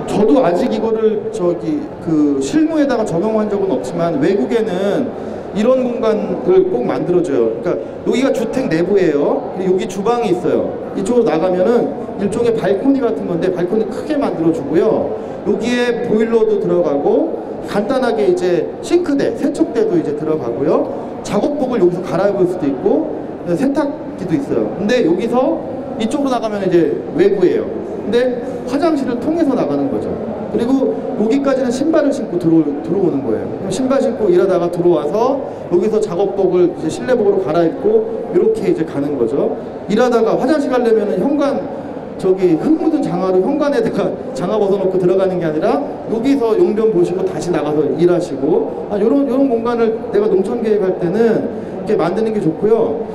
저도 아직 이거를 실무에다가 적용한 적은 없지만 외국에는 이런 공간을 꼭 만들어줘요. 그러니까 여기가 주택 내부예요. 여기 주방이 있어요. 이쪽으로 나가면은 일종의 발코니 같은 건데 발코니 크게 만들어주고요. 여기에 보일러도 들어가고 간단하게 이제 싱크대, 세척대도 이제 들어가고요. 작업복을 여기서 갈아입을 수도 있고 세탁기도 있어요. 근데 여기서 이쪽으로 나가면 이제 외부예요. 근데 화장실을 통해서 나가는 거죠. 그리고 여기까지는 신발을 신고 들어오는 거예요. 그럼 신발 신고 일하다가 들어와서 여기서 작업복을 이제 실내복으로 갈아입고 이렇게 이제 가는 거죠. 일하다가 화장실 가려면은 현관 흙 묻은 장화로 현관에다가 장화 벗어놓고 들어가는 게 아니라 여기서 용변 보시고 다시 나가서 일하시고 요런 공간을 내가 농촌 계획할 때는 이렇게 만드는 게 좋고요.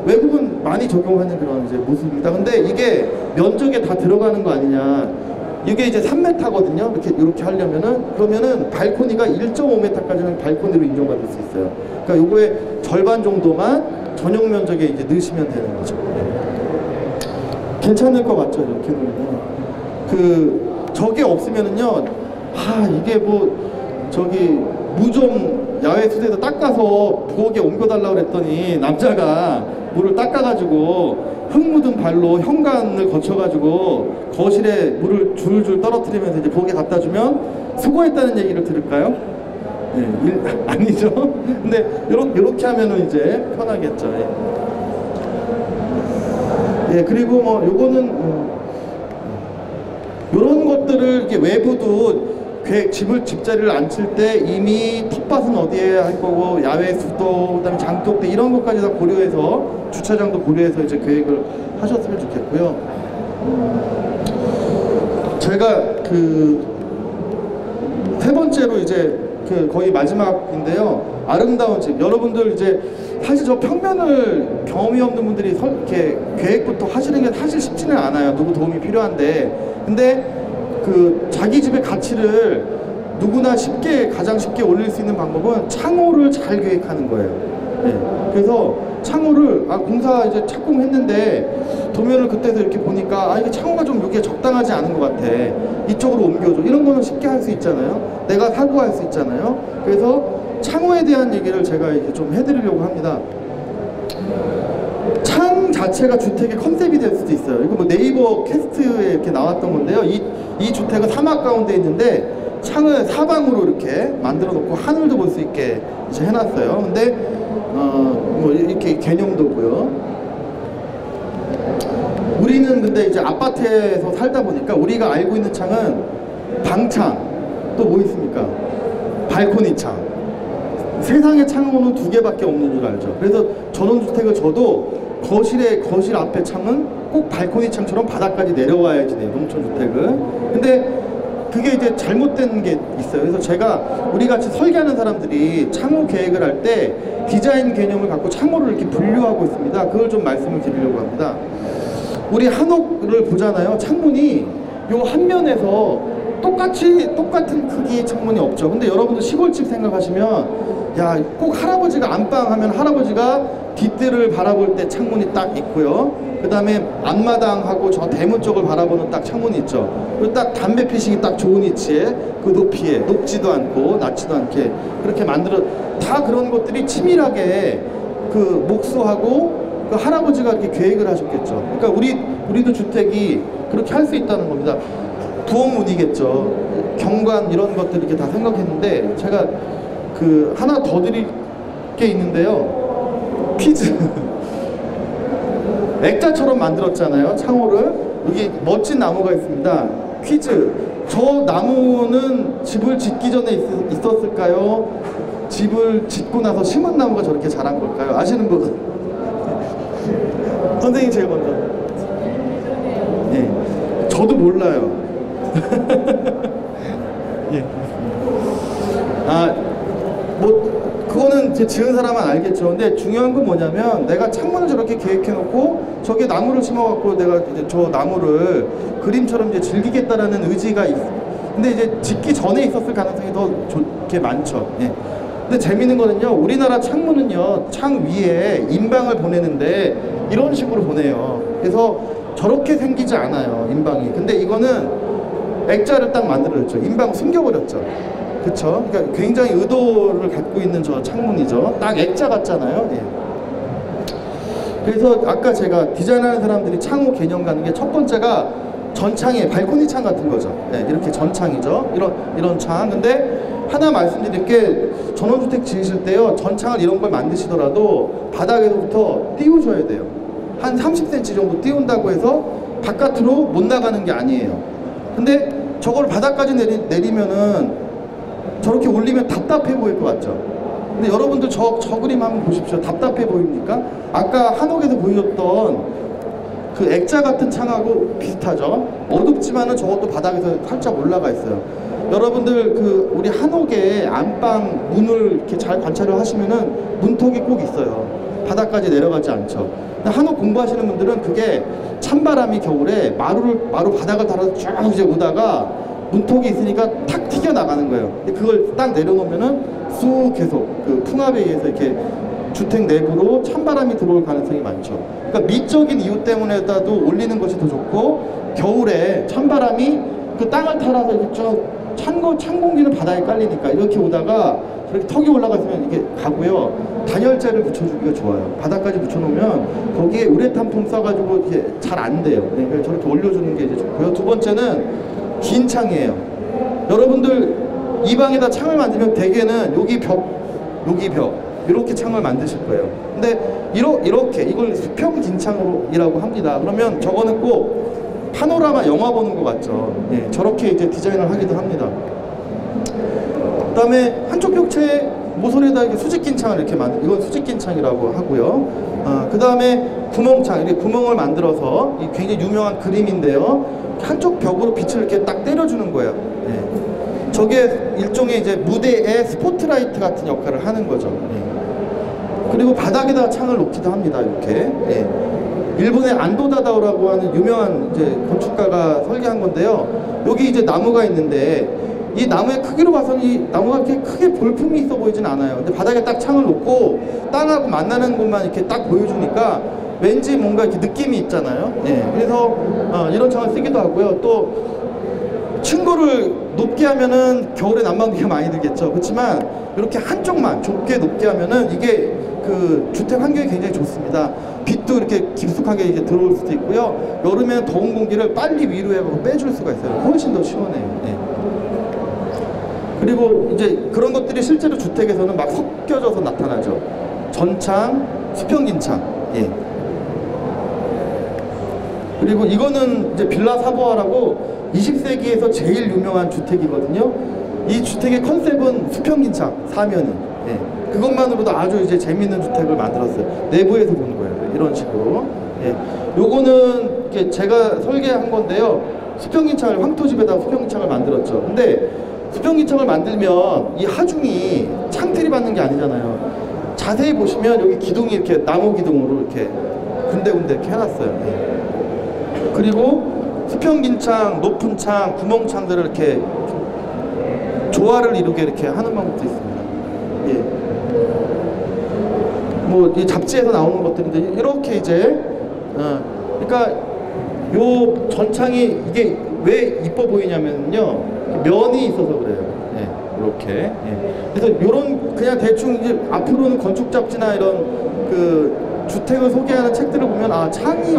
외국은 많이 적용하는 그런 이제 모습입니다. 근데 이게 면적에 다 들어가는 거 아니냐. 이게 이제 3m거든요. 이렇게 하려면은 그러면은 발코니가 1.5m까지는 발코니로 인정받을 수 있어요. 그러니까 요거의 절반 정도만 전용 면적에 이제 넣으시면 되는 거죠. 괜찮을 것 같죠, 이렇게 놓으면. 저게 없으면은요, 이게 무좀 야외 수대에서 닦아서 부엌에 옮겨달라고 그랬더니 남자가 물을 닦아가지고 흙 묻은 발로 현관을 거쳐가지고 거실에 물을 줄줄 떨어뜨리면서 이제 부엌에 갖다 주면 수고했다는 얘기를 들을까요? 네, 아니죠. 근데 요렇게 하면은 이제 편하겠죠. 예, 그리고 요거는 요런 것들을 이렇게 외부도 집자리를 안 칠 때 이미 텃밭은 어디에 할 거고 야외 수도 그다음에 장독대 이런 것까지 다 고려해서 주차장도 고려해서 이제 계획을 하셨으면 좋겠고요. 제가 세 번째로 이제 거의 마지막인데요. 아름다운 집. 여러분들 이제 사실 저 평면을 경험이 없는 분들이 이렇게 계획부터 하시는 게 사실 쉽지는 않아요. 누구 도움이 필요한데. 근데 자기 집의 가치를 누구나 가장 쉽게 올릴 수 있는 방법은 창호를 잘 계획하는 거예요. 네. 그래서 창호를 공사 이제 착공했는데 도면을 그때서 이렇게 보니까 이게 창호가 좀 여기에 적당하지 않은 것 같아. 이쪽으로 옮겨줘. 이런 거는 쉽게 할 수 있잖아요. 내가 사고할 수 있잖아요. 그래서 창호에 대한 얘기를 제가 이제 좀 해드리려고 합니다. 창 자체가 주택의 컨셉이 될 수도 있어요. 이거 네이버 캐스트에 이렇게 나왔던 건데요. 이 주택은 사막 가운데 있는데 창을 사방으로 이렇게 만들어 놓고 하늘도 볼 수 있게 이제 해놨어요. 근데 이렇게 개념도고요. 우리는 근데 이제 아파트에서 살다 보니까 우리가 알고 있는 창은 방창, 또 뭐 있습니까? 발코니 창. 세상에 창호는 2개밖에 없는 줄 알죠. 그래서 전원주택을 저도 거실 앞에 창은 꼭 발코니 창처럼 바닥까지 내려와야지 돼요, 농촌주택은. 근데 그게 이제 잘못된 게 있어요. 그래서 제가 우리 같이 설계하는 사람들이 창호 계획을 할 때 디자인 개념을 갖고 창호를 이렇게 분류하고 있습니다. 그걸 좀 말씀을 드리려고 합니다. 우리 한옥을 보잖아요. 창문이 요 한 면에서 똑같은 크기의 창문이 없죠. 근데 여러분들 시골집 생각하시면 꼭 할아버지가 안방 하면 할아버지가 뒷뜰을 바라볼 때 창문이 딱 있고요. 그 다음에 앞마당하고 저 대문 쪽을 바라보는 딱 창문이 있죠. 그리고 딱 담배 피시기 딱 좋은 위치에 그 높이에 높지도 않고 낮지도 않게 그렇게 다 그런 것들이 치밀하게 목수하고 할아버지가 이렇게 계획을 하셨겠죠. 그러니까 우리도 주택이 그렇게 할 수 있다는 겁니다. 부엌문이겠죠. 경관 이런 것들 이렇게 다 생각했는데 제가 하나 더 드릴 게 있는데요. 퀴즈. 액자처럼 만들었잖아요, 창호를. 여기 멋진 나무가 있습니다. 퀴즈. 저 나무는 집을 짓기 전에 있었을까요? 집을 짓고 나서 심은 나무가 저렇게 자란 걸까요? 아시는 분? 선생님 제일 먼저. 네. 저도 몰라요. 예. 그거는 제 지은 사람은 알겠죠. 근데 중요한 건 뭐냐면 내가 창문을 저렇게 계획해놓고 저게 나무를 심어갖고 내가 이제 저 나무를 그림처럼 이제 즐기겠다라는 의지가 근데 이제 짓기 전에 있었을 가능성이 더 좋게 많죠. 예. 근데 재밌는 거는요, 우리나라 창문은요, 창 위에 인방을 보내는데 이런 식으로 보내요. 그래서 저렇게 생기지 않아요, 인방이. 근데 이거는 액자를 딱 만들어줬죠. 인방 숨겨버렸죠. 그쵸? 그러니까 굉장히 의도를 갖고 있는 저 창문이죠. 딱 액자 같잖아요. 예. 그래서 아까 제가 디자인하는 사람들이 창호 개념 가는 게 첫 번째가 전창에 발코니 창 같은 거죠. 예, 이렇게 전창이죠. 이런 창. 근데 하나 말씀드릴 게 전원주택 지으실 때요, 전창을 이런 걸 만드시더라도 바닥에서부터 띄우셔야 돼요. 한 30cm 정도 띄운다고 해서 바깥으로 못 나가는 게 아니에요. 근데 저걸 바닥까지 내리면은 저렇게 올리면 답답해 보일 것 같죠. 근데 여러분들 저 그림 한번 보십시오. 답답해 보입니까? 아까 한옥에서 보여줬던 그 액자 같은 창하고 비슷하죠. 어둡지만은 저것도 바닥에서 살짝 올라가 있어요. 여러분들 그 우리 한옥의 안방 문을 이렇게 잘 관찰을 하시면은 문턱이 꼭 있어요. 바닥까지 내려가지 않죠. 근데 한옥 공부하시는 분들은 그게 찬바람이 겨울에 마루 바닥을 달아서 쭉 이제 오다가 문턱이 있으니까 탁 튀겨 나가는 거예요. 근데 그걸 딱 내려놓으면은 쑥 계속 그 풍압에 의해서 이렇게 주택 내부로 찬바람이 들어올 가능성이 많죠. 그러니까 미적인 이유 때문에라도 올리는 것이 더 좋고, 겨울에 찬바람이 그 땅을 타라서 이렇게 쭉 찬 공기는 바닥에 깔리니까 이렇게 오다가 저렇게 턱이 올라갔으면 이게 가고요. 단열재를 붙여주기가 좋아요. 바닥까지 붙여놓으면 거기에 우레탄 폼 써가지고 이게 잘 안 돼요. 그러니까 저렇게 올려주는 게 이제 좋고요. 두 번째는 긴 창이에요. 여러분들 이 방에다 창을 만들면 대개는 여기 벽 이렇게 창을 만드실 거예요. 근데 이렇게 이걸 수평 긴 창이라고 합니다. 그러면 저거는 꼭 파노라마 영화 보는 것 같죠. 예, 저렇게 이제 디자인을 하기도 합니다. 그 다음에 한쪽 벽체에 모서리에다 이렇게 수직 긴 창을 이렇게 이건 수직 긴 창이라고 하고요. 그 다음에 구멍창, 이렇게 구멍을 만들어서 굉장히 유명한 그림인데요. 한쪽 벽으로 빛을 이렇게 딱 때려주는 거예요. 예. 저게 일종의 이제 무대의 스포트라이트 같은 역할을 하는 거죠. 예. 그리고 바닥에다 창을 놓기도 합니다. 이렇게. 예. 일본의 안도다다오라고 하는 유명한 이제 건축가가 설계한 건데요. 여기 이제 나무가 있는데 이 나무의 크기로 봐서는 이 나무가 이렇게 크게 볼품이 있어 보이진 않아요. 근데 바닥에 딱 창을 놓고 땅하고 만나는 곳만 이렇게 딱 보여주니까 왠지 뭔가 이렇게 느낌이 있잖아요. 예. 그래서 이런 창을 쓰기도 하고요. 또 층고를 높게 하면은 겨울에 난방비가 많이 들겠죠. 그렇지만 이렇게 한쪽만 좁게 높게 하면은 이게 그 주택 환경이 굉장히 좋습니다. 빛도 이렇게 깊숙하게 이제 들어올 수도 있고요. 여름에는 더운 공기를 빨리 위로 해서 빼줄 수가 있어요. 훨씬 더 시원해요. 예. 그리고 이제 그런 것들이 실제로 주택에서는 막 섞여져서 나타나죠. 전창, 수평긴창. 예. 그리고 이거는 이제 빌라 사보아라고 20세기에서 제일 유명한 주택이거든요. 이 주택의 컨셉은 수평긴창, 사면이. 예. 그것만으로도 아주 이제 재밌는 주택을 만들었어요. 내부에서 보는 거예요. 이런 식으로. 예. 요거는 이렇게 제가 설계한 건데요. 수평긴창을 황토집에다가 수평긴창을 만들었죠. 근데 수평긴창을 만들면 이 하중이 창틀이 받는 게 아니잖아요. 자세히 보시면 여기 기둥이 이렇게 나무 기둥으로 이렇게 군데군데 이렇게 해놨어요. 예. 그리고 수평긴창, 높은 창, 구멍창들을 이렇게 조화를 이루게 이렇게 하는 방법도 있습니다. 예. 뭐 이 잡지에서 나오는 것들인데 이렇게 이제 그러니까 요 전창이 이게 왜 이뻐 보이냐면요, 면이 있어서 그래요. 예. 이렇게. 예. 그래서 요런 그냥 대충 이제 앞으로는 건축 잡지나 이런 그 주택을 소개하는 책들을 보면 아, 창이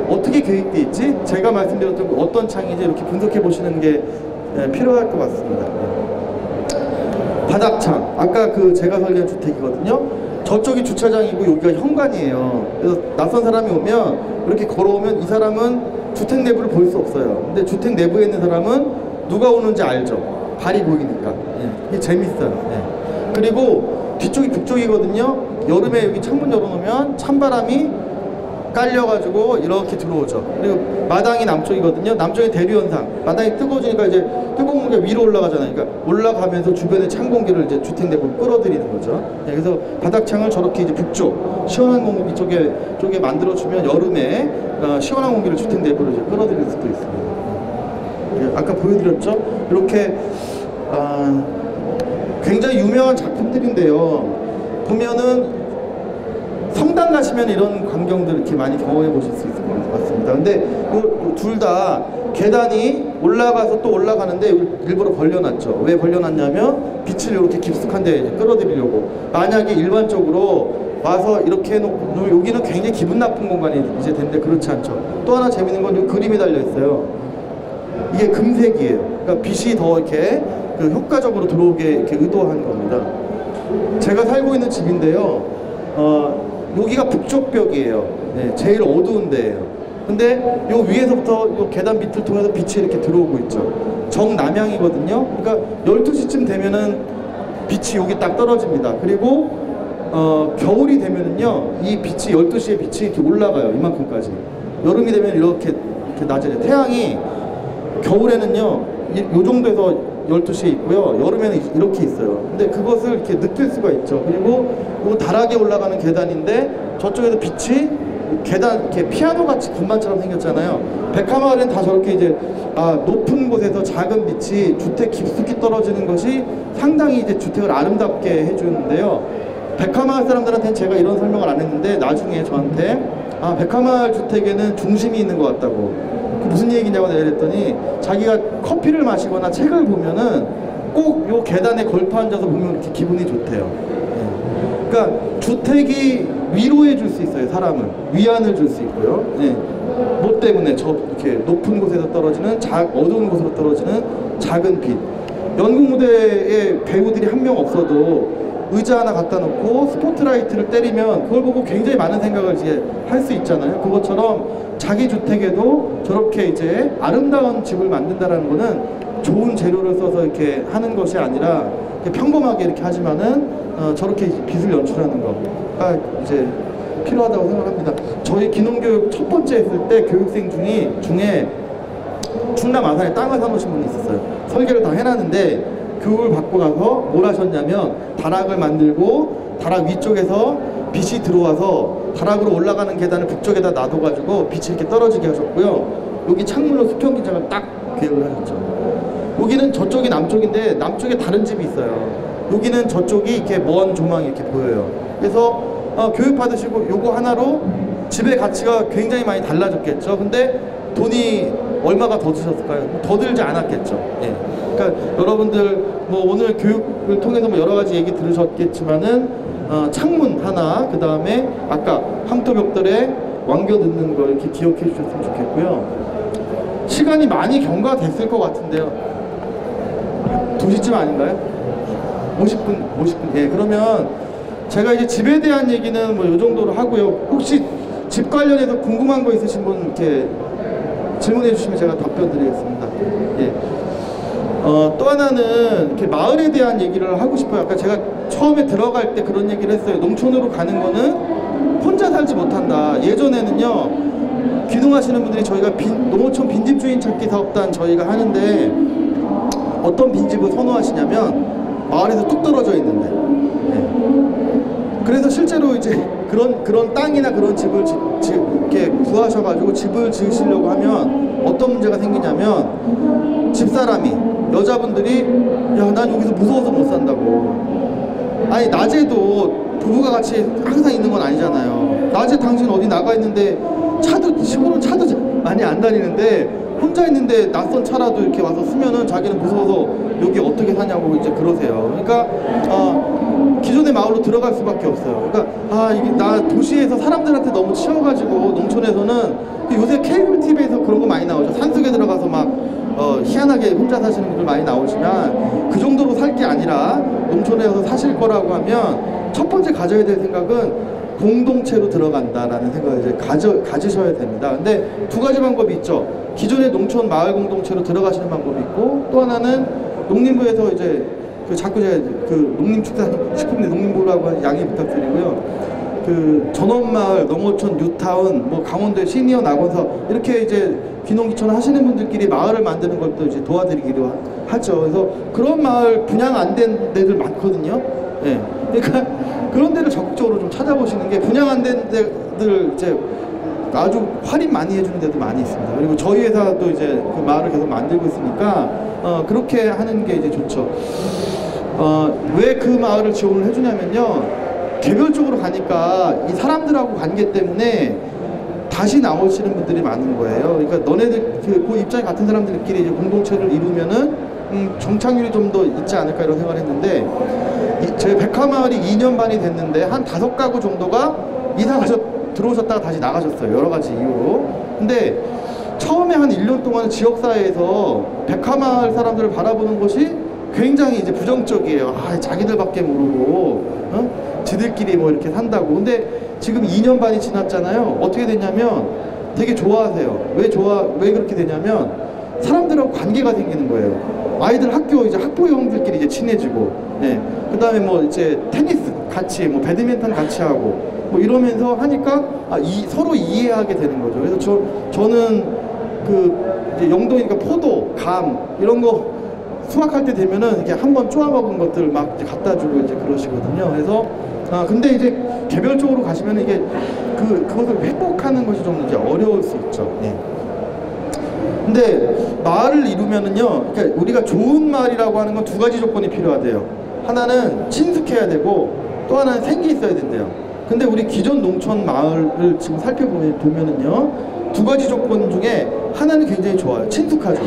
어떻게 계획돼 있지? 제가 말씀드렸던 어떤 창인지 이렇게 분석해 보시는 게 필요할 것 같습니다. 바닥창, 아까 그 제가 설계한 주택이거든요. 저쪽이 주차장이고 여기가 현관이에요. 그래서 낯선 사람이 오면 이렇게 걸어오면 이 사람은 주택 내부를 볼 수 없어요. 근데 주택 내부에 있는 사람은 누가 오는지 알죠. 발이 보이니까. 예. 이게 재밌어요. 예. 그리고 뒤쪽이 북쪽이거든요. 여름에 여기 창문 열어놓으면 찬바람이 깔려가지고 이렇게 들어오죠. 그리고 마당이 남쪽이거든요. 남쪽의 대류현상. 마당이 뜨거워지니까 이제 뜨거운 공기가 위로 올라가잖아요. 그러니까 올라가면서 주변의 찬 공기를 이제 주택 내부로 끌어들이는 거죠. 네, 그래서 바닥창을 저렇게 이제 북쪽 시원한 공기 쪽에 만들어주면 여름에 시원한 공기를 주택 내부로 이제 끌어들일 수도 있습니다. 네, 아까 보여드렸죠. 이렇게 굉장히 유명한 작품들인데요. 보면은 성당 가시면 이런 광경들 이렇게 많이 경험해 보실 수 있을 것 같습니다. 근데 둘 다 계단이 올라가서 또 올라가는데 일부러 벌려놨죠. 왜 벌려놨냐면 빛을 이렇게 깊숙한 데 끌어들이려고. 만약에 일반적으로 와서 이렇게 해놓고 여기는 굉장히 기분 나쁜 공간이 이제 되는데 그렇지 않죠. 또 하나 재밌는 건 이 그림이 달려 있어요. 이게 금색이에요. 그러니까 빛이 더 이렇게 그 효과적으로 들어오게 이렇게 의도한 겁니다. 제가 살고 있는 집인데요. 여기가 북쪽 벽이에요. 네, 제일 어두운 데예요. 근데 요 위에서부터 요 계단 밑을 통해서 빛이 이렇게 들어오고 있죠. 정남향이거든요. 그러니까 12시쯤 되면은 빛이 여기 딱 떨어집니다. 그리고 겨울이 되면은요, 이 빛이 12시에 빛이 이렇게 올라가요. 이만큼까지. 여름이 되면 이렇게 낮아져요. 태양이 겨울에는요, 요 정도에서 12시에 있고요. 여름에는 이렇게 있어요. 근데 그것을 이렇게 느낄 수가 있죠. 그리고 요 다락에 올라가는 계단인데 저쪽에서 빛이 계단 이렇게 피아노 같이 군만처럼 생겼잖아요. 백화마을은 다 저렇게 이제 높은 곳에서 작은 빛이 주택 깊숙이 떨어지는 것이 상당히 이제 주택을 아름답게 해주는데요. 백화마을 사람들한테는 제가 이런 설명을 안 했는데 나중에 저한테 백화마을 주택에는 중심이 있는 것 같다고. 무슨 얘기냐고 내가 그랬더니 자기가 커피를 마시거나 책을 보면은 꼭 요 계단에 걸터 앉아서 보면 이렇게 기분이 좋대요. 그러니까 주택이 위로해 줄 수 있어요. 사람을 위안을 줄 수 있고요. 뭐 때문에 저 이렇게 높은 곳에서 떨어지는 어두운 곳으로 떨어지는 작은 빛. 연극 무대에 배우들이 한 명 없어도 의자 하나 갖다 놓고 스포트라이트를 때리면 그걸 보고 굉장히 많은 생각을 이제 할 수 있잖아요. 그것처럼 자기 주택에도 저렇게 이제 아름다운 집을 만든다라는 거는 좋은 재료를 써서 이렇게 하는 것이 아니라 평범하게 이렇게 하지만은 저렇게 빛을 연출하는 거가 이제 필요하다고 생각합니다. 저희 기농교육 첫 번째 했을 때 교육생 중에 충남 아산에 땅을 사놓으신 분이 있었어요. 설계를 다 해놨는데 교육을 받고 가서 뭘 하셨냐면 다락을 만들고 다락 위쪽에서 빛이 들어와서 다락으로 올라가는 계단을 북쪽에다 놔둬가지고 빛이 이렇게 떨어지게 하셨고요. 여기 창문으로 수평기장을 딱 계획을 하셨죠. 여기는 저쪽이 남쪽인데 남쪽에 다른 집이 있어요. 여기는 저쪽이 이렇게 먼 조망이 이렇게 보여요. 그래서 교육 받으시고 요거 하나로 집의 가치가 굉장히 많이 달라졌겠죠. 근데 돈이 얼마가 더 드셨을까요? 더 들지 않았겠죠. 예. 그러니까 여러분들 뭐 오늘 교육을 통해서 뭐 여러 가지 얘기 들으셨겠지만은 창문 하나, 그 다음에 아까 황토벽돌에 왕겨 넣는 거 이렇게 기억해 주셨으면 좋겠고요. 시간이 많이 경과됐을 것 같은데요. 2시쯤 아닌가요? 50분. 예, 그러면 제가 이제 집에 대한 얘기는 뭐 이 정도로 하고요. 혹시 집 관련해서 궁금한 거 있으신 분 이렇게 질문해 주시면 제가 답변 드리겠습니다. 예. 또 하나는 이렇게 마을에 대한 얘기를 하고 싶어요. 아까 제가 처음에 들어갈 때 그런 얘기를 했어요. 농촌으로 가는 거는 혼자 살지 못한다. 예전에는요, 귀농하시는 분들이 저희가 농어촌 빈집 주인 찾기 사업단 저희가 하는데 어떤 빈집을 선호하시냐면 마을에서 뚝 떨어져 있는데. 네. 그래서 실제로 이제 그런 땅이나 그런 집을 이렇게 구하셔가지고 집을 지으시려고 하면 어떤 문제가 생기냐면 집사람이 여자분들이 야, 난 여기서 무서워서 못 산다고. 아니 낮에도 부부가 같이 항상 있는 건 아니잖아요. 낮에 당신 어디 나가 있는데 시골은 차도 많이 안 다니는데 혼자 있는데 낯선 차라도 이렇게 와서 쓰면은 자기는 무서워서 여기 어떻게 사냐고 이제 그러세요. 그러니까 기존의 마을로 들어갈 수밖에 없어요. 그러니까 이게 나 도시에서 사람들한테 너무 치여가지고 농촌에서는 요새 케이블 TV에서 그런 거 많이 나오죠. 산속에 들어가서 막 희한하게 혼자 사시는 분들 많이 나오지만 그 정도로 살 게 아니라 농촌에서 사실 거라고 하면 첫 번째 가져야 될 생각은 공동체로 들어간다라는 생각을 이제 가지셔야 됩니다. 근데 두 가지 방법이 있죠. 기존의 농촌 마을 공동체로 들어가시는 방법이 있고, 또 하나는 농림부에서 이제 자꾸 제가 농림축산식품부 농림부라고 양해 부탁드리고요. 전원마을, 농어촌, 뉴타운, 뭐 강원도의 시니어 낙원사 이렇게 이제 귀농귀촌 하시는 분들끼리 마을을 만드는 걸 또 이제 도와드리기로 하죠. 그래서 그런 마을 분양 안 된 데들 많거든요. 예. 그러니까 그런 데를 적극적으로 좀 찾아보시는 게, 분양 안 된 데들 이제 아주 할인 많이 해주는 데도 많이 있습니다. 그리고 저희 회사도 이제 그 마을을 계속 만들고 있으니까 그렇게 하는 게 이제 좋죠. 왜 그 마을을 지원을 해주냐면요, 개별적으로 가니까 이 사람들하고 관계 때문에 다시 나오시는 분들이 많은 거예요. 그러니까 너네들 그 입장이 같은 사람들끼리 이제 공동체를 이루면은 정착률이 좀 더 있지 않을까 이런 생각을 했는데 저희 백화마을이 2년 반이 됐는데 한 5가구 정도가 들어오셨다가 다시 나가셨어요. 여러 가지 이유로. 근데 처음에 한 1년 동안 지역사회에서 백화마을 사람들을 바라보는 것이 굉장히 이제 부정적이에요. 아, 자기들밖에 모르고, 지들끼리 뭐 이렇게 산다고. 근데 지금 2년 반이 지났잖아요. 어떻게 됐냐면 되게 좋아하세요. 왜 그렇게 되냐면 사람들하고 관계가 생기는 거예요. 아이들 이제 학부 형들끼리 이제 친해지고, 예. 그 다음에 뭐 이제 테니스 같이, 뭐 배드민턴 같이 하고, 뭐 이러면서 하니까 서로 이해하게 되는 거죠. 그래서 저는 이제 영동이니까 포도, 감 이런 거 수확할 때 되면은 이렇게 한번 쪼아 먹은 것들 막 이제 갖다 주고 이제 그러시거든요. 그래서 근데 이제 개별적으로 가시면 이게 그것을 회복하는 것이 좀 이제 어려울 수 있죠. 예. 근데 마을을 이루면은요, 그러니까 우리가 좋은 마을이라고 하는 건 2가지 조건이 필요하대요. 하나는 친숙해야 되고 또 하나는 생기 있어야 된대요. 근데 우리 기존 농촌 마을을 지금 살펴보면은요, 2가지 조건 중에 하나는 굉장히 좋아요. 친숙하죠.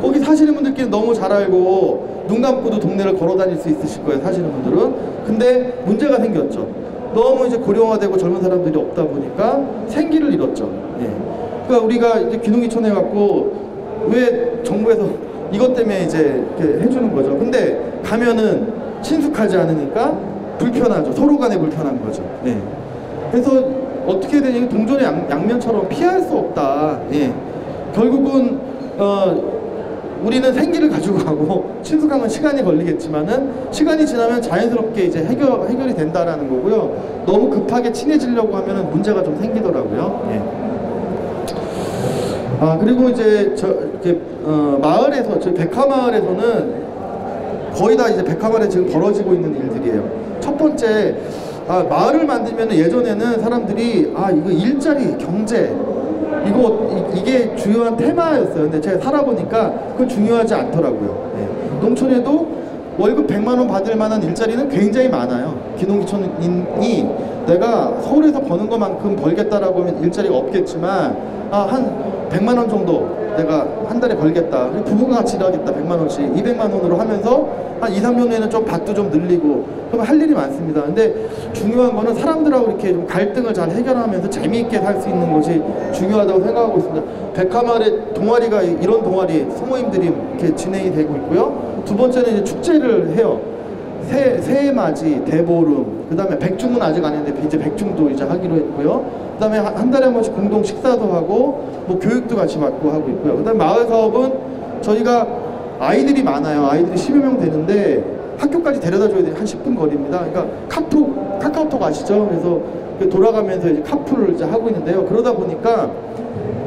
거기 사시는 분들끼리 너무 잘 알고 눈 감고도 동네를 걸어 다닐 수 있으실 거예요, 사시는 분들은. 근데 문제가 생겼죠. 너무 이제 고령화되고 젊은 사람들이 없다 보니까 생기를 잃었죠. 예. 그러니까 우리가 이제 귀농귀촌 해갖고 왜 정부에서 이것 때문에 이제 이렇게 해주는 거죠. 근데 가면은 친숙하지 않으니까 불편하죠. 서로 간에 불편한 거죠. 예. 그래서 어떻게 되냐면 동전의 양면처럼 피할 수 없다. 예. 결국은 우리는 생기를 가지고 가고 친숙한 건 시간이 걸리겠지만은 시간이 지나면 자연스럽게 이제 해결이 된다라는 거고요. 너무 급하게 친해지려고 하면은 문제가 좀 생기더라고요. 예. 그리고 이제 마을에서, 저희 백화마을에서는 거의 다 이제 백화마을에 지금 벌어지고 있는 일들이에요. 첫 번째, 마을을 만들면 예전에는 사람들이 이거 일자리, 경제, 이게 주요한 테마였어요. 근데 제가 살아보니까 그건 중요하지 않더라고요. 예. 농촌에도 월급 100만 원 받을 만한 일자리는 굉장히 많아요. 귀농귀촌인이 내가 서울에서 버는 것만큼 벌겠다라고 하면 일자리가 없겠지만 한 100만 원 정도 내가 한 달에 벌겠다. 부부가 같이 일하겠다. 100만 원씩 200만 원으로 하면서 한 2, 3년 후에는 좀 밭도 좀 늘리고 그러면 할 일이 많습니다. 근데 중요한 거는 사람들하고 이렇게 좀 갈등을 잘 해결하면서 재미있게 살 수 있는 것이 중요하다고 생각하고 있습니다. 백화마을의 동아리가 이런 동아리 소모임들이 이렇게 진행이 되고 있고요. 두 번째는 이제 축제를 해요. 새해맞이, 대보름, 그 다음에 백중은 아직 안 했는데 이제 백중도 이제 하기로 했고요. 그 다음에 한 달에 한 번씩 공동 식사도 하고 뭐 교육도 같이 받고 하고 있고요. 그 다음에 마을 사업은 저희가 아이들이 많아요. 아이들이 10여 명 되는데 학교까지 데려다 줘야 돼요. 한 10분 거리입니다. 그러니까 카카오톡 아시죠? 그래서 돌아가면서 이제 카풀을 이제 하고 있는데요. 그러다 보니까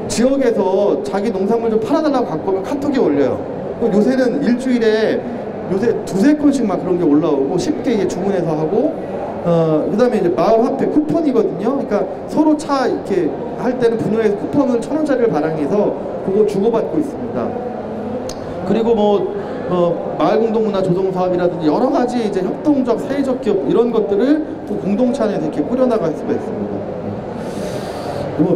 지역에서 자기 농산물 좀 팔아달라고 갖고 오면 카톡이 올려요. 요새는 일주일에 요새 2-3건씩 막 그런 게 올라오고 쉽게 이제 주문해서 하고 그 다음에 이제 마을 화폐 쿠폰이거든요. 그러니까 서로 차 이렇게 할 때는 분유에서 쿠폰을 1,000원짜리를 발행해서 그거 주고받고 있습니다. 그리고 마을 공동문화 조성 사업이라든지 여러 가지 이제 협동적 사회적 기업 이런 것들을 또 공동체 안에서 이렇게 꾸려나갈 수가 있습니다.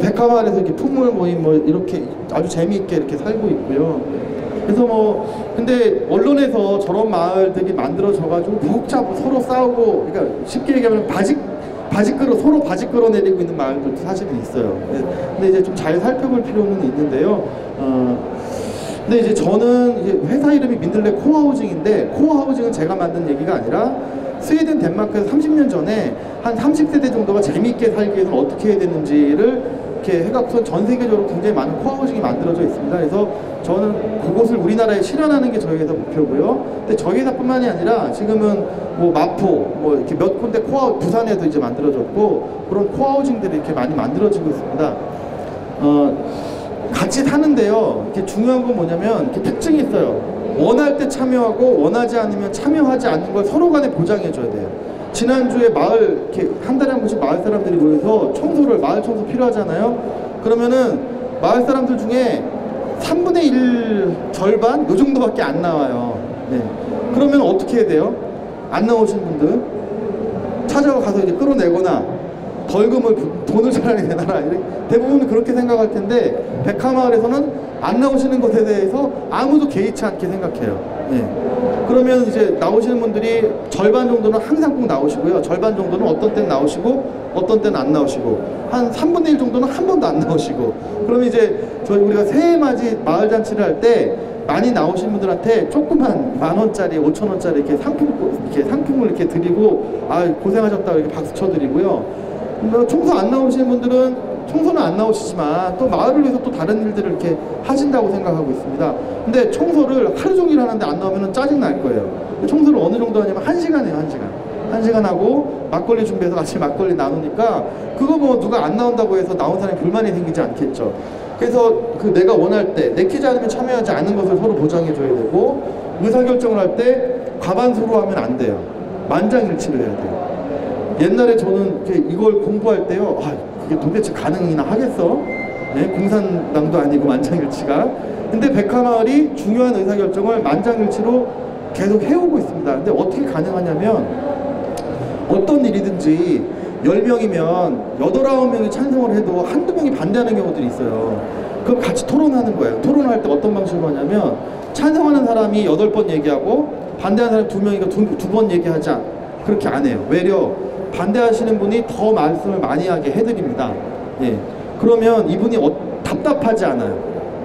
백화마을에서 이렇게 풍물 모임 이렇게 아주 재미있게 이렇게 살고 있고요. 그래서 근데 언론에서 저런 마을들이 만들어져가지고 복잡 서로 싸우고, 그러니까 쉽게 얘기하면 서로 바지 끌어내리고 있는 마을들도 사실은 있어요. 근데 이제 좀 잘 살펴볼 필요는 있는데요. 근데 이제 저는 이제 회사 이름이 민들레 코어하우징인데, 코어하우징은 제가 만든 얘기가 아니라 스웨덴, 덴마크에서 30년 전에 한 30세대 정도가 재미있게 살기 위해서 어떻게 해야 되는지를 이렇게 해갖고서 전 세계적으로 굉장히 많은 코어하우징이 만들어져 있습니다. 그래서 저는 그곳을 우리나라에 실현하는 게 저희 회사 목표고요. 근데 저희 회사뿐만이 아니라 지금은 마포, 이렇게 몇 군데 부산에도 이제 만들어졌고, 그런 코어하우징들이 이렇게 많이 만들어지고 있습니다. 같이 사는데요. 이렇게 중요한 건 뭐냐면 이렇게 특징이 있어요. 원할 때 참여하고 원하지 않으면 참여하지 않는 걸 서로 간에 보장해줘야 돼요. 지난주에 이렇게 한 달에 한 번씩 마을 사람들이 모여서 마을 청소 필요하잖아요. 그러면은 마을 사람들 중에 3분의 1 절반? 요 정도밖에 안 나와요. 네. 그러면 어떻게 해야 돼요? 안 나오신 분들 찾아가서 이제 끌어내거나 벌금을 돈을 차라리 내놔라. 대부분 그렇게 생각할 텐데 백화마을에서는 안 나오시는 것에 대해서 아무도 개의치 않게 생각해요. 예. 그러면 이제 나오시는 분들이 절반 정도는 항상 꼭 나오시고요. 절반 정도는 어떤 때는 나오시고 어떤 때는 안 나오시고 한 3분의 1 정도는 한 번도 안 나오시고 그러면 이제 우리가 새해맞이 마을잔치를 할 때 많이 나오신 분들한테 조그만 10,000원짜리 5,000원짜리 이렇게 상품을 이렇게 드리고 아 고생하셨다고 이렇게 박수 쳐드리고요. 청소 안 나오시는 분들은 청소는 안 나오시지만 또 마을을 위해서 또 다른 일들을 이렇게 하신다고 생각하고 있습니다. 근데 청소를 하루 종일 하는데 안 나오면 짜증 날 거예요. 청소를 어느 정도 하냐면 1시간 해요. 1시간 하고 막걸리 준비해서 같이 막걸리 나누니까 그거 뭐 누가 안 나온다고 해서 나온 사람이 불만이 생기지 않겠죠. 그래서 내가 원할 때 내키지 않으면 참여하지 않는 것을 서로 보장해 줘야 되고 의사결정을 할 때 과반수로 하면 안 돼요. 만장일치로 해야 돼요. 옛날에 저는 이걸 공부할 때요. 아, 그게 도대체 가능이나 하겠어? 네, 공산당도 아니고 만장일치가. 근데 백화마을이 중요한 의사결정을 만장일치로 계속 해오고 있습니다. 근데 어떻게 가능하냐면 어떤 일이든지 10명이면 8, 9명이 찬성을 해도 한두 명이 반대하는 경우들이 있어요. 그럼 같이 토론하는 거예요. 토론할 때 어떤 방식으로 하냐면 찬성하는 사람이 8번 얘기하고 반대하는 사람이 2명이니까 2번 얘기하지 그렇게 안 해요. 외려 반대하시는 분이 더 말씀을 많이 하게 해드립니다. 예. 그러면 이분이 답답하지 않아요.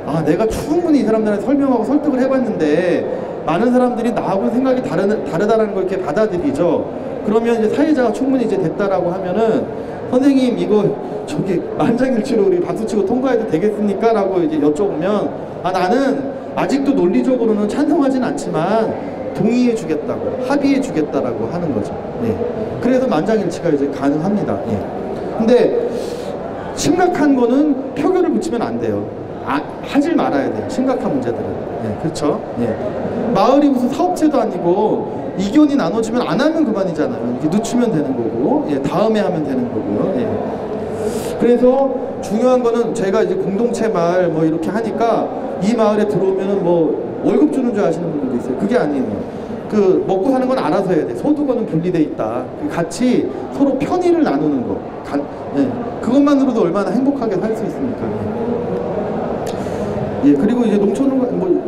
아, 내가 충분히 이 사람들한테 설명하고 설득을 해봤는데 많은 사람들이 나하고 생각이 다르다는 걸 이렇게 받아들이죠. 그러면 이제 사회자가 충분히 이제 됐다라고 하면은 선생님 이거 만장일치로 우리 박수치고 통과해도 되겠습니까? 라고 이제 여쭤보면 아, 나는 아직도 논리적으로는 찬성하진 않지만 동의해 주겠다고 합의해 주겠다라고 하는 거죠. 예. 그래서 만장일치가 이제 가능합니다. 예. 근데 심각한 거는 표결을 붙이면 안 돼요. 하질 말아야 돼요. 심각한 문제들은. 예. 그렇죠? 예. 마을이 무슨 사업체도 아니고 이견이 나눠지면 안 하면 그만이잖아요. 이렇게 늦추면 되는 거고, 예. 다음에 하면 되는 거고요. 예. 그래서 중요한 거는 제가 이제 공동체 마을 뭐 이렇게 하니까 이 마을에 들어오면은 뭐 월급 주는 줄 아시는 분들도 있어요. 그게 아니에요. 먹고 사는 건 알아서 해야 돼. 소득원은 분리돼 있다. 같이 서로 편의를 나누는 거. 예. 그것만으로도 얼마나 행복하게 살 수 있습니까? 예. 그리고 이제 농촌은 뭐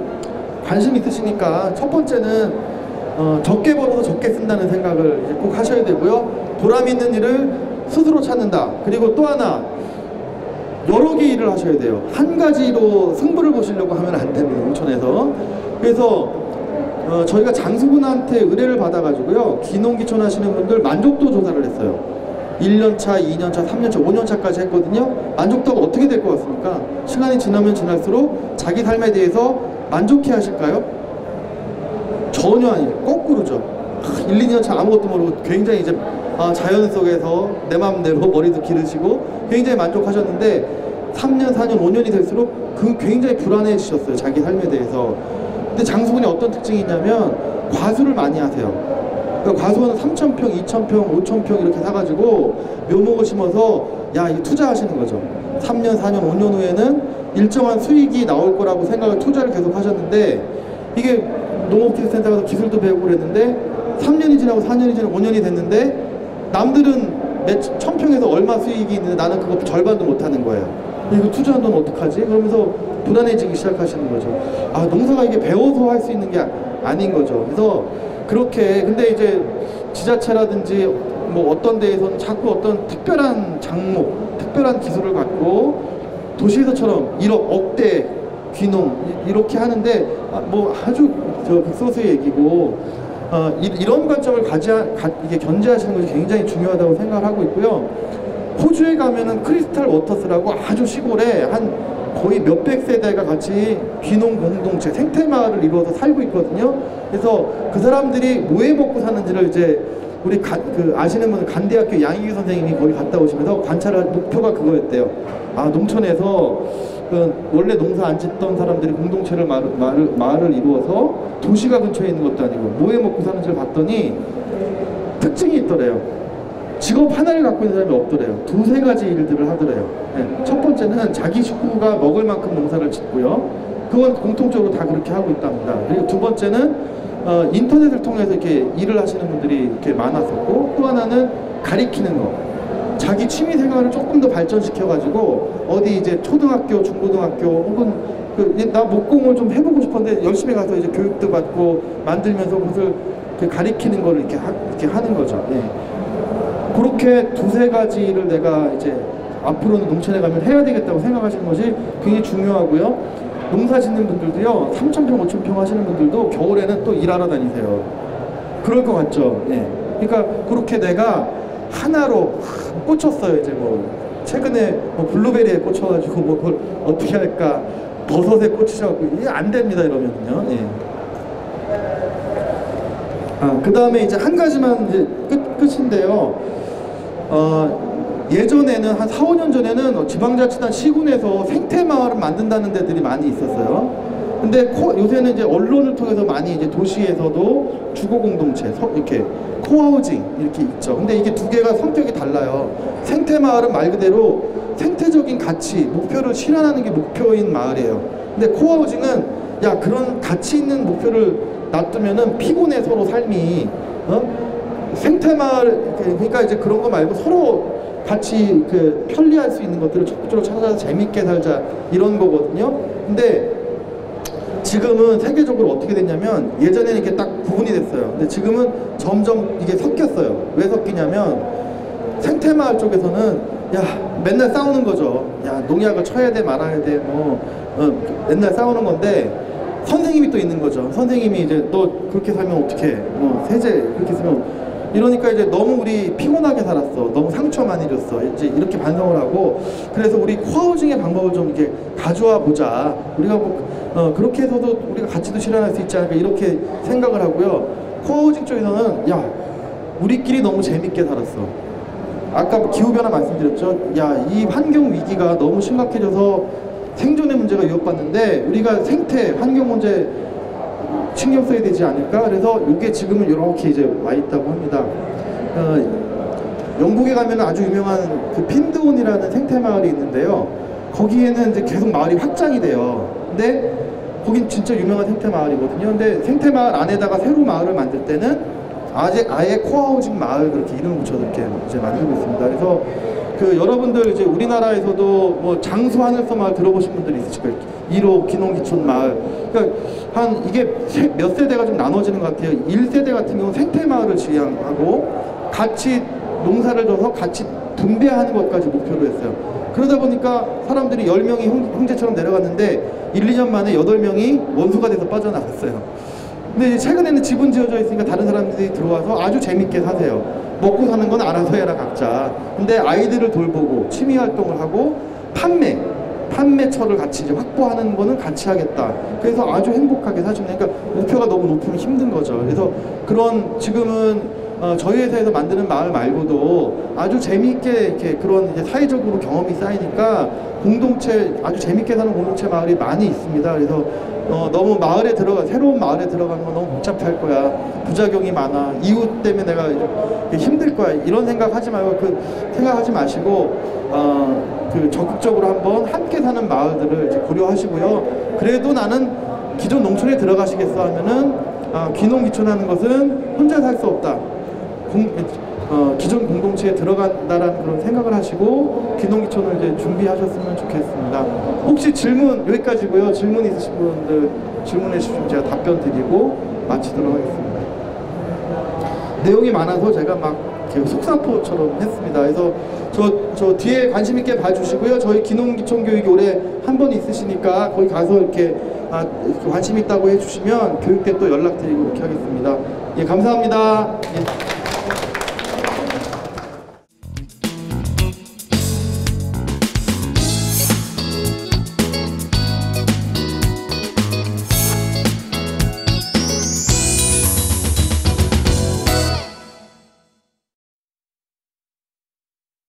관심 있으시니까 첫 번째는 적게 벌어서 적게 쓴다는 생각을 이제 꼭 하셔야 되고요. 보람 있는 일을 스스로 찾는다. 그리고 또 하나 여러 개 일을 하셔야 돼요. 한 가지로 승부를 보시려고 하면 안 됩니다. 농촌에서. 그래서 저희가 장수분한테 의뢰를 받아가지고요. 귀농귀촌 하시는 분들 만족도 조사를 했어요. 1년차, 2년차, 3년차, 5년차까지 했거든요. 만족도가 어떻게 될 것 같습니까? 시간이 지나면 지날수록 자기 삶에 대해서 만족해 하실까요? 전혀 아니에요. 거꾸로죠. 1, 2년차 아무것도 모르고 굉장히 이제 자연 속에서 내 맘대로 머리도 기르시고 굉장히 만족하셨는데 3년, 4년, 5년이 될수록 굉장히 불안해지셨어요. 자기 삶에 대해서. 근데 장수분이 어떤 특징이 있냐면 과수를 많이 하세요. 그러니까 과수원은 3,000평, 2,000평, 5,000평 이렇게 사가지고 묘목을 심어서 야, 이거 투자하시는 거죠. 3년, 4년, 5년 후에는 일정한 수익이 나올 거라고 생각을 투자를 계속 하셨는데 이게 농업기술센터 가서 기술도 배우고 그랬는데 3년이 지나고 4년이 지나고 5년이 됐는데 남들은 1,000평에서 얼마 수익이 있는데 나는 그거 절반도 못하는 거예요. 이거 투자한 돈 어떡하지? 그러면서 불안해지기 시작하시는 거죠. 아, 농사가 이게 배워서 할 수 있는 게 아닌 거죠. 그래서 그렇게 근데 이제 지자체라든지 뭐 어떤 데에서는 자꾸 어떤 특별한 장목, 특별한 기술을 갖고 도시에서처럼 1억, 억대 귀농 이렇게 하는데 뭐 아주 극소수의 얘기고 이런 관점을 이게 견제하시는 것이 굉장히 중요하다고 생각하고 있고요. 호주에 가면은 크리스탈 워터스라고 아주 시골에 한 거의 몇백 세대가 같이 귀농 공동체 생태마을을 이루어서 살고 있거든요. 그래서 그 사람들이 뭐 해 먹고 사는지를 이제 우리 아시는 분은 간대학교 양희규 선생님이 거기 갔다 오시면서 관찰할 목표가 그거였대요. 아, 농촌에서 원래 농사 안 짓던 사람들이 공동체를 마을을 이루어서 도시가 근처에 있는 것도 아니고 뭐 해 먹고 사는지를 봤더니 특징이 있더래요. 직업 하나를 갖고 있는 사람이 없더래요. 2, 3가지 일들을 하더래요. 네. 첫 번째는 자기 식구가 먹을 만큼 농사를 짓고요. 그건 공통적으로 다 그렇게 하고 있답니다. 그리고 두 번째는 인터넷을 통해서 이렇게 일을 하시는 분들이 이렇게 많았었고 또 하나는 가리키는 거. 자기 취미 생활을 조금 더 발전시켜가지고 어디 이제 초등학교, 중고등학교 혹은 나 목공을 좀 해보고 싶었는데 열심히 가서 이제 교육도 받고 만들면서 그것을 가리키는 거를 이렇게 하는 거죠. 예. 그렇게 두세 가지를 내가 이제 앞으로는 농촌에 가면 해야 되겠다고 생각하시는 것이 굉장히 중요하고요. 농사 짓는 분들도요, 3,000평, 5,000평 하시는 분들도 겨울에는 또 일하러 다니세요. 그럴 것 같죠. 예. 그러니까 그렇게 내가 하나로 꽂혔어요. 이제 뭐 최근에 뭐 블루베리에 꽂혀가지고 뭐 그걸 어떻게 할까, 버섯에 꽂히자고 이게 안 됩니다. 이러면요. 예. 그 다음에 이제 한 가지만 이제 끝인데요. 예전에는 한 4, 5년 전에는 지방자치단 시군에서 생태마을을 만든다는 데들이 많이 있었어요. 근데 요새는 이제 언론을 통해서 많이 이제 도시에서도 주거공동체, 이렇게 코하우징 이렇게 있죠. 근데 이게 두 개가 성격이 달라요. 생태마을은 말 그대로 생태적인 가치, 목표를 실현하는 게 목표인 마을이에요. 근데 코하우징은 야, 그런 가치 있는 목표를 놔두면은 피곤해, 서로 삶이. 생태마을, 그러니까 이제 그런 거 말고 서로 같이 편리할 수 있는 것들을 적극적으로 찾아서 재밌게 살자, 이런 거거든요. 근데 지금은 세계적으로 어떻게 됐냐면, 예전에는 이렇게 딱 구분이 됐어요. 근데 지금은 점점 이게 섞였어요. 왜 섞이냐면, 생태마을 쪽에서는 야, 맨날 싸우는 거죠. 야, 농약을 쳐야 돼 말아야 돼, 뭐 맨날 싸우는 건데, 선생님이 또 있는 거죠. 선생님이 이제 너 그렇게 살면 어떡해, 뭐 세제 그렇게 쓰면, 이러니까 이제 너무 우리 피곤하게 살았어, 너무 상처 많이 줬어, 이제 이렇게 반성을 하고, 그래서 우리 코하우징의 방법을 좀 이렇게 가져와 보자. 우리가 뭐 그렇게 해서도 우리가 가치도 실현할 수 있지 않을까, 이렇게 생각을 하고요. 코하우징 쪽에서는 야, 우리끼리 너무 재밌게 살았어. 아까 기후변화 말씀드렸죠. 야, 이 환경 위기가 너무 심각해져서 생존의 문제가 위협받는데 우리가 생태, 환경 문제 신경 써야 되지 않을까? 그래서 이게 지금은 이렇게 이제 와 있다고 합니다. 영국에 가면 아주 유명한 핀드온이라는 생태 마을이 있는데요. 거기에는 이제 계속 마을이 확장이 돼요. 근데 거긴 진짜 유명한 생태 마을이거든요. 근데 생태 마을 안에다가 새로 마을을 만들 때는 아예 코하우징 마을 그렇게 이름을 붙여서 이렇게 이제 만들고 있습니다. 그래서 여러분들 이제 우리나라에서도 뭐 장수 하늘서 마을 들어보신 분들이 있으실 거예요. 1호 기농기촌 마을. 그러니까 이게 몇 세대가 좀 나눠지는 것 같아요. 1세대 같은 경우는 생태 마을을 지향하고 같이 농사를 져서 같이 분배하는 것까지 목표로 했어요. 그러다 보니까 사람들이 10명이 형제처럼 내려갔는데 1, 2년 만에 8명이 원수가 돼서 빠져나갔어요. 근데 이제 최근에는 집은 지어져 있으니까 다른 사람들이 들어와서 아주 재밌게 사세요. 먹고 사는 건 알아서 해라 각자. 근데 아이들을 돌보고 취미 활동을 하고 판매처를 같이 이제 확보하는 거는 같이 하겠다. 그래서 아주 행복하게 사시는, 그러니까 목표가 너무 높으면 힘든 거죠. 그래서 그런 지금은 저희 회사에서 만드는 마을 말고도 아주 재미있게 이렇게 그런 이제 사회적으로 경험이 쌓이니까 공동체, 아주 재밌게 사는 공동체 마을이 많이 있습니다. 그래서 너무 새로운 마을에 들어가는 건 너무 복잡할 거야, 부작용이 많아, 이웃 때문에 내가 힘들 거야, 이런 생각하지 말고 생각하지 마시고 적극적으로 한번 함께 사는 마을들을 이제 고려하시고요. 그래도 나는 기존 농촌에 들어가시겠어 하면은 귀농귀촌하는 것은 혼자 살 수 없다. 기존 공동체에 들어간다라는 그런 생각을 하시고 귀농귀촌을 이제 준비하셨으면 좋겠습니다. 혹시 질문 여기까지고요. 질문 있으신 분들 질문해 주시면 제가 답변 드리고 마치도록 하겠습니다. 내용이 많아서 제가 막 속사포처럼 했습니다. 그래서 저 뒤에 관심 있게 봐주시고요. 저희 귀농귀촌 교육이 올해 한 번 있으시니까 거기 가서 이렇게 관심 있다고 해주시면 교육 때 또 연락드리고 이렇게 하겠습니다. 예, 감사합니다. 예.